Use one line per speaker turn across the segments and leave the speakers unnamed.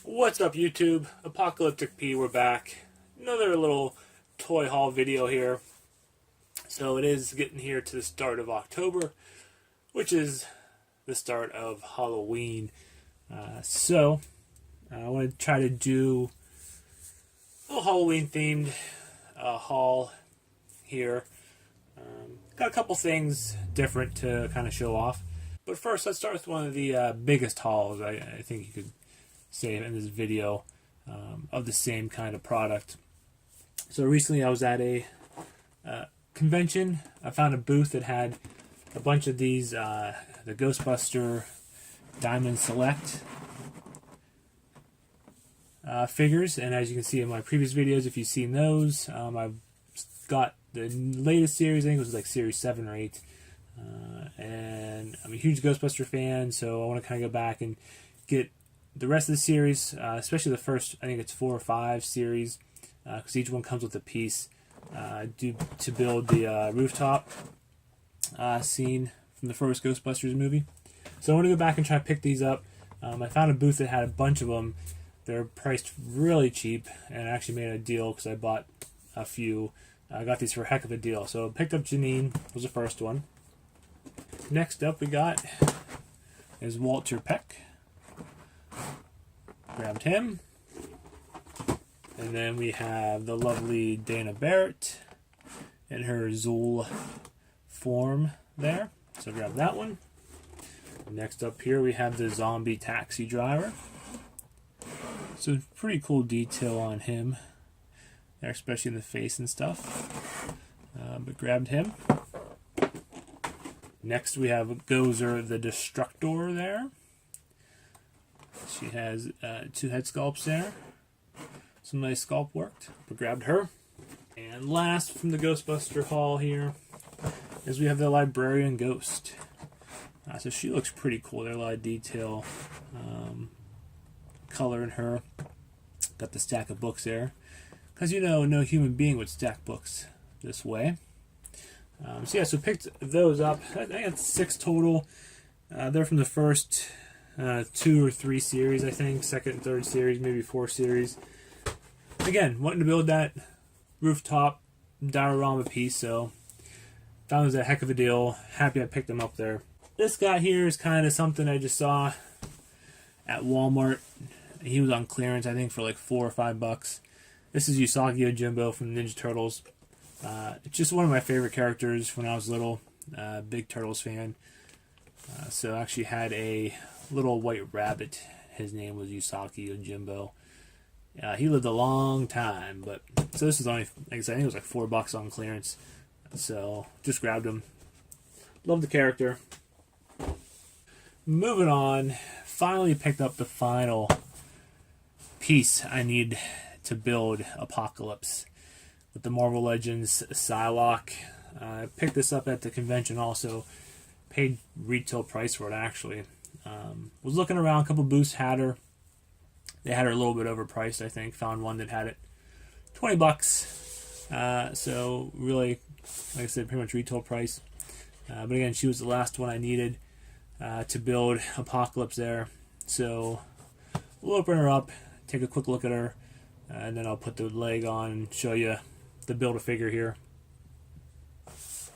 What's up, YouTube? Apocalyptic P, we're back. Another little toy haul video here. So it is getting here to the start of October, which is the start of Halloween. I want to try to do a little Halloween themed haul here. Got a couple things different to kind of show off. But first, let's start with one of the biggest hauls I think you could say in this video of the same kind of product. So recently I was at a convention. I found a booth that had a bunch of these the Ghostbuster Diamond Select figures, and as you can see in my previous videos, if you've seen those, I've got the latest series. I think it was like series 7 or 8, and I'm a huge Ghostbuster fan, so I want to kind of go back and get the rest of the series, especially the first, I think it's 4 or 5 series, because each one comes with a piece to build the rooftop scene from the first Ghostbusters movie. So I want to go back and try to pick these up. I found a booth that had a bunch of them. They're priced really cheap, and I actually made a deal because I bought a few. I got these for a heck of a deal. So I picked up Janine, was the first one. Next up we got is Walter Peck. Grabbed him. And then we have the lovely Dana Barrett in her Zool form there. So grab that one. Next up here we have the zombie taxi driver. So pretty cool detail on him there, especially in the face and stuff. But grabbed him. Next we have Gozer the Destructor there. She has 2 head sculpts there. Some nice sculpt work. But grabbed her. And last from the Ghostbuster haul here is we have the Librarian Ghost. So she looks pretty cool. There's a lot of detail, color in her. Got the stack of books there. Because you know, no human being would stack books this way. So picked those up. I think it's 6 total. They're from the first 2 or 3 series, I think. Second and third series, maybe 4 series. Again, wanting to build that rooftop diorama piece, so found it was a heck of a deal. Happy I picked them up there. This guy here is kind of something I just saw at Walmart. He was on clearance, I think, for like $4 or $5. This is Usagi Yojimbo from Ninja Turtles. It's just one of my favorite characters when I was little. Big Turtles fan. So I actually had a little white rabbit. His name was Usagi Yojimbo. He lived a long time, but so this is only, like I said, I think it was like $4 on clearance. So just grabbed him. Love the character. Moving on, finally picked up the final piece I need to build Apocalypse with the Marvel Legends Psylocke. I picked this up at the convention also. Paid retail price for it actually. Was looking around, a couple booths had her. They had her a little bit overpriced, I think. Found one that had it $20. So really, like I said, pretty much retail price. But again, she was the last one I needed to build Apocalypse there. So we'll open her up, take a quick look at her, and then I'll put the leg on and show you the Build-A-Figure here.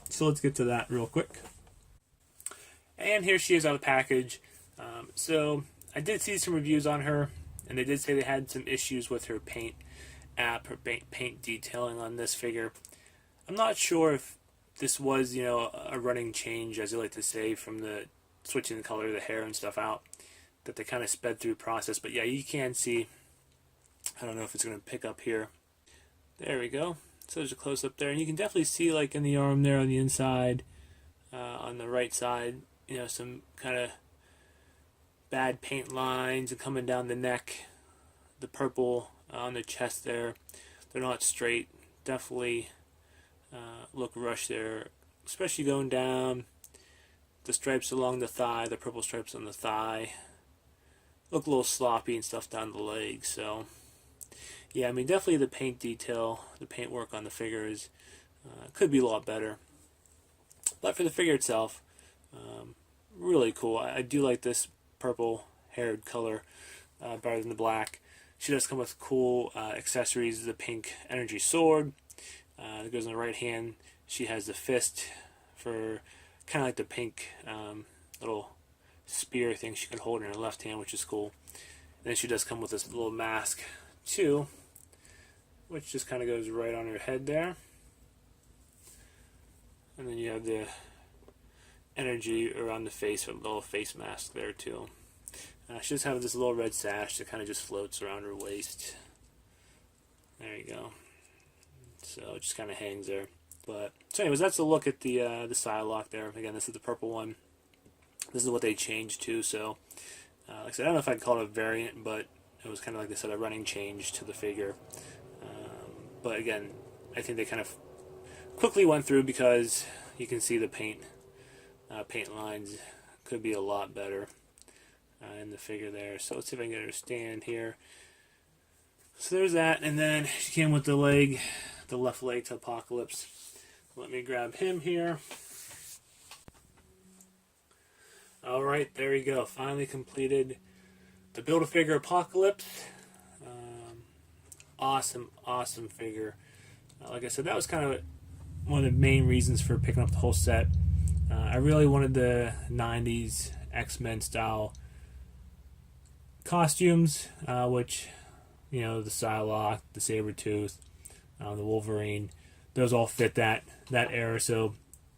So let's get to that real quick. And here she is out of the package. So I did see some reviews on her, and they did say they had some issues with her paint app, her paint detailing on this figure. I'm not sure if this was, a running change, as you like to say, from the switching the color of the hair and stuff out, that they kind of sped through the process. But yeah, you can see, I don't know if it's going to pick up here. There we go. So there's a close-up there, and you can definitely see, like in the arm there on the inside, on the right side, some kind of bad paint lines, and coming down the neck, the purple on the chest there. They're not straight. Definitely look rushed there, especially going down the stripes along the thigh, the purple stripes on the thigh. Look a little sloppy and stuff down the leg. So yeah, I mean, definitely the paint detail, the paint work on the figure is could be a lot better. But for the figure itself, really cool. I do like this purple haired color. better than the black. She does come with cool accessories. The pink energy sword that goes on the right hand. She has the fist for kind of like the pink little spear thing she can hold in her left hand, which is cool. And then she does come with this little mask too, which just kind of goes right on her head there. And then you have the energy around the face with a little face mask there too. She does have this little red sash that kind of just floats around her waist. There you go. So it just kind of hangs there. But so anyways, that's a look at the Psylocke there. Again, this is the purple one. This is what they changed to. So like I said, I don't know if I'd call it a variant, but it was kind of like they said, a running change to the figure. But again, I think they kind of quickly went through because you can see the paint lines could be a lot better in the figure there. So let's see if I can get her stand here. So there's that, and then she came with the leg, the left leg to Apocalypse. Let me grab him here. Alright, there you go. Finally completed the Build-A-Figure Apocalypse. Awesome figure. Like I said, that was kind of one of the main reasons for picking up the whole set. I really wanted the 90s X-Men style costumes, which, you know, the Psylocke, the Sabretooth, the Wolverine, those all fit that era. So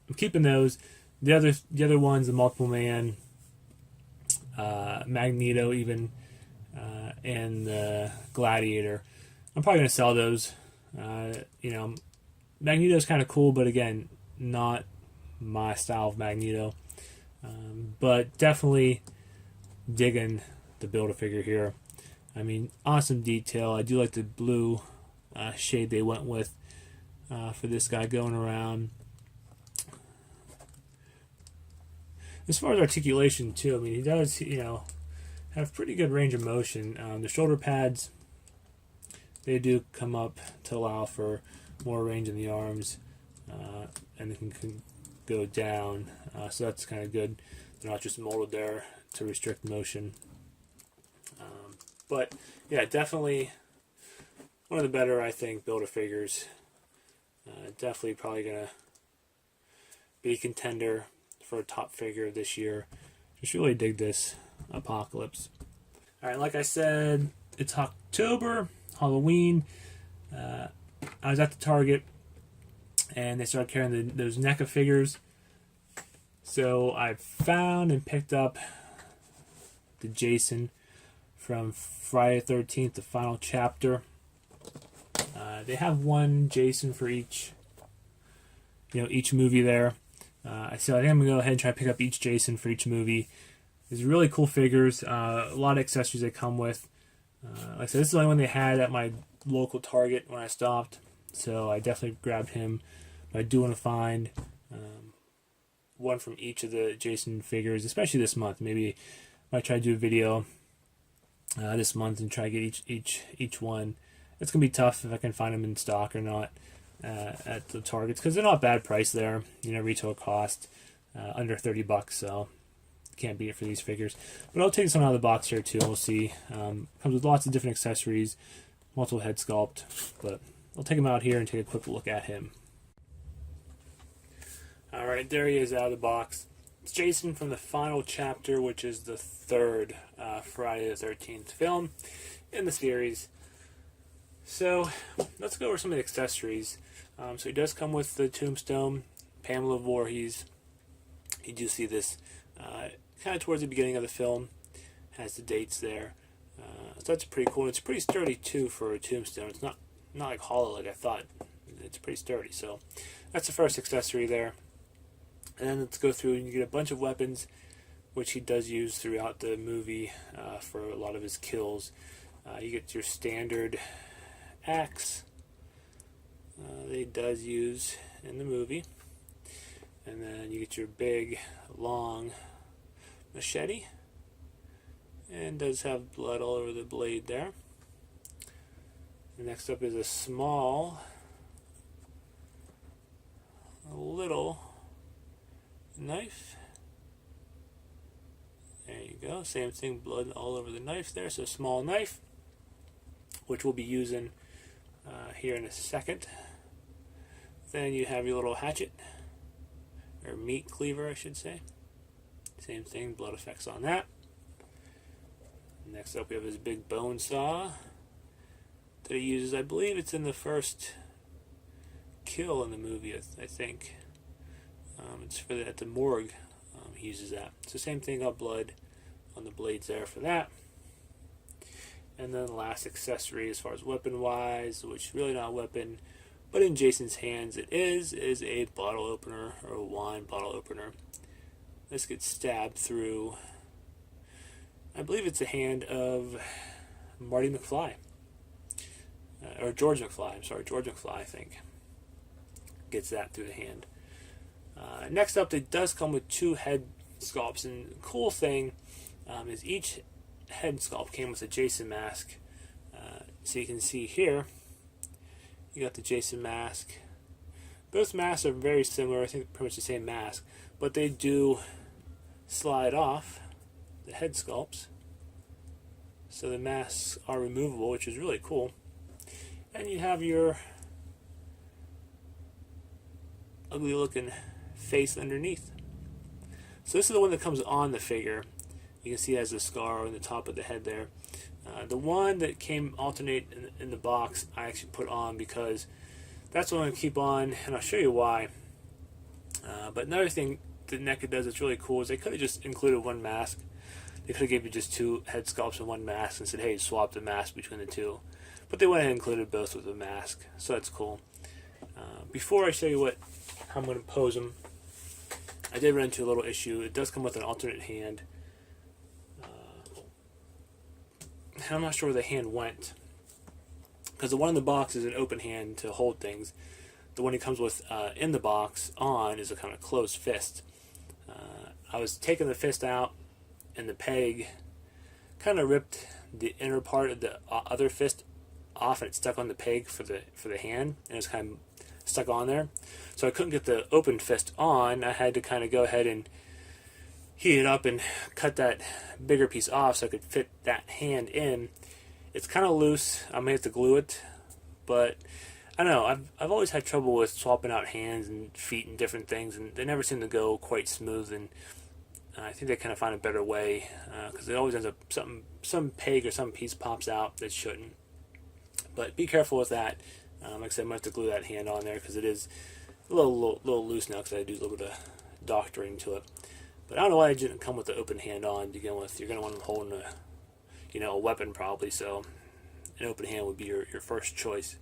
I'm keeping those. The other ones, the Multiple Man, Magneto, even, and the Gladiator, I'm probably gonna sell those. You know, Magneto's kind of cool, but again, not my style of Magneto. But definitely digging the Build-A-Figure here. I mean, awesome detail. I do like the blue shade they went with for this guy going around. As far as articulation too, I mean, he does, you know, have pretty good range of motion. The shoulder pads, they do come up to allow for more range in the arms, and they can go down. So that's kind of good. They're not just molded there to restrict motion. But yeah, definitely one of the better, I think, Build-A-Figures. Definitely probably gonna be a contender for a top figure this year. Just really dig this Apocalypse. Alright, like I said, it's October, Halloween. I was at the Target and they started carrying those Neca figures. So I found and picked up the Jason from Friday the 13th, the final chapter. They have one Jason for each movie there. So I think I'm going to go ahead and try to pick up each Jason for each movie. These are really cool figures. A lot of accessories they come with. Like I said, this is the only one they had at my local Target when I stopped. So I definitely grabbed him. But I do want to find one from each of the Jason figures, especially this month. Maybe I might try to do a video this month and try to get each one. It's going to be tough if I can find them in stock or not at the Targets, because they're not bad price there. You know, retail cost under $30, so can't beat it for these figures. But I'll take this one out of the box here too, and we'll see. Comes with lots of different accessories, multiple head sculpt, but I'll take him out here and take a quick look at him. Alright, there he is out of the box. It's Jason from the final chapter, which is the third Friday the 13th film in the series. So, let's go over some of the accessories. So he does come with the tombstone, Pamela Voorhees. You do see this kind of towards the beginning of the film. Has the dates there. So that's pretty cool. And it's pretty sturdy too for a tombstone. It's not like hollow like I thought. It's pretty sturdy. So that's the first accessory there. And then let's go through and you get a bunch of weapons, which he does use throughout the movie for a lot of his kills. You get your standard axe that he does use in the movie. And then you get your big, long machete. And does have blood all over the blade there. And next up is a small, little knife. There you go. Same thing, blood all over the knife there. So small knife, which we'll be using here in a second. Then you have your little hatchet, or meat cleaver, I should say. Same thing, blood effects on that. Next up, we have this big bone saw that he uses. I believe it's in the first kill in the movie, I think. It's for at the morgue. He uses that. So same thing, got blood on the blades there for that. And then the last accessory as far as weapon-wise, which is really not a weapon, but in Jason's hands it is a bottle opener, or a wine bottle opener. This gets stabbed through, I believe it's the hand of Marty McFly. Or George McFly, I'm sorry, George McFly, I think. Gets that through the hand. Next up, it does come with 2 head sculpts, and the cool thing is each head sculpt came with a Jason mask. So you can see here, you got the Jason mask. Both masks are very similar, I think pretty much the same mask, but they do slide off the head sculpts. So the masks are removable, which is really cool. And you have your ugly looking face underneath. So this is the one that comes on the figure. You can see it has a scar on the top of the head there. The one that came alternate in the box, I actually put on because that's what I'm going to keep on, and I'll show you why. But another thing that Neca does that's really cool is they could have just included one mask. They could have given you just 2 head sculpts and 1 mask and said, hey, swap the mask between the 2. But they went ahead and included both with a mask, so that's cool. Before I show you how I'm going to pose them, I did run into a little issue. It does come with an alternate hand. I'm not sure where the hand went, because the one in the box is an open hand to hold things. The one he comes with in the box on is a kind of closed fist. I was taking the fist out, and the peg kind of ripped the inner part of the other fist off, and it stuck on the peg for the hand, and it's kind of stuck on there. So I couldn't get the open fist on. I had to kind of go ahead and heat it up and cut that bigger piece off so I could fit that hand in. It's kind of loose. I may have to glue it, but I don't know. I've always had trouble with swapping out hands and feet and different things, and they never seem to go quite smooth. And I think they kind of find a better way, because it always ends up some peg or some piece pops out that shouldn't. But be careful with that. Like I said, I might have to glue that hand on there because it is a little loose now because I do a little bit of doctoring to it. But I don't know why it didn't come with the open hand on to begin with. You're going to want them holding a weapon probably, so an open hand would be your first choice.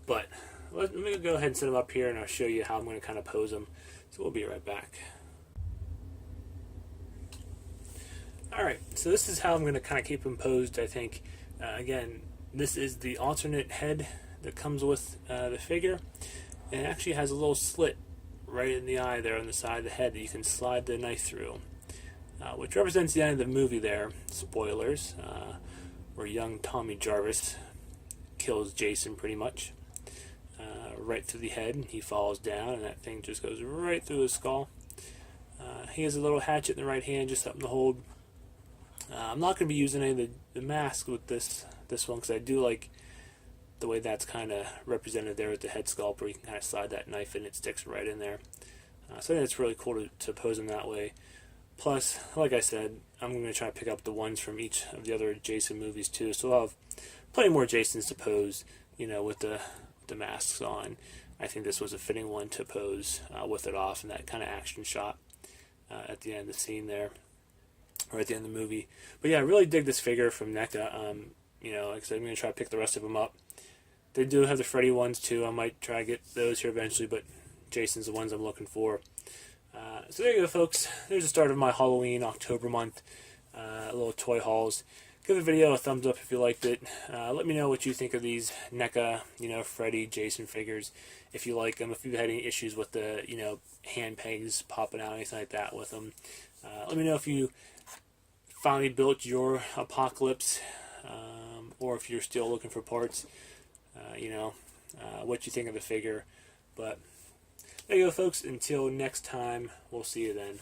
But let me go ahead and set them up here, and I'll show you how I'm going to kind of pose them. So we'll be right back. Alright, so this is how I'm going to kind of keep them posed, I think. Again, this is the alternate head that comes with the figure. And it actually has a little slit right in the eye there on the side of the head that you can slide the knife through, which represents the end of the movie there. Spoilers, where young Tommy Jarvis kills Jason pretty much, right through the head, and he falls down, and that thing just goes right through his skull. He has a little hatchet in the right hand, just something to hold. I'm not going to be using any of the mask with this one, because I do like the way that's kind of represented there with the head sculpt, where you can kind of slide that knife in, it sticks right in there. So I think it's really cool to pose them that way. Plus, like I said, I'm going to try to pick up the ones from each of the other Jason movies too, so I'll have plenty more Jasons to pose, with the masks on. I think this was a fitting one to pose with it off, and that kind of action shot at the end of the scene there, or at the end of the movie. But yeah, I really dig this figure from NECA. Like I said, I'm going to try to pick the rest of them up. They do have the Freddy ones too. I might try to get those here eventually, but Jason's the ones I'm looking for. So there you go, folks. There's the start of my Halloween October month little toy hauls. Give the video a thumbs up if you liked it. Let me know what you think of these NECA, Freddy, Jason figures. If you like them, if you've had any issues with the, hand pegs popping out, anything like that with them. Let me know if you finally built your Apocalypse, or if you're still looking for parts. What you think of the figure. But there you go, folks. Until next time, we'll see you then.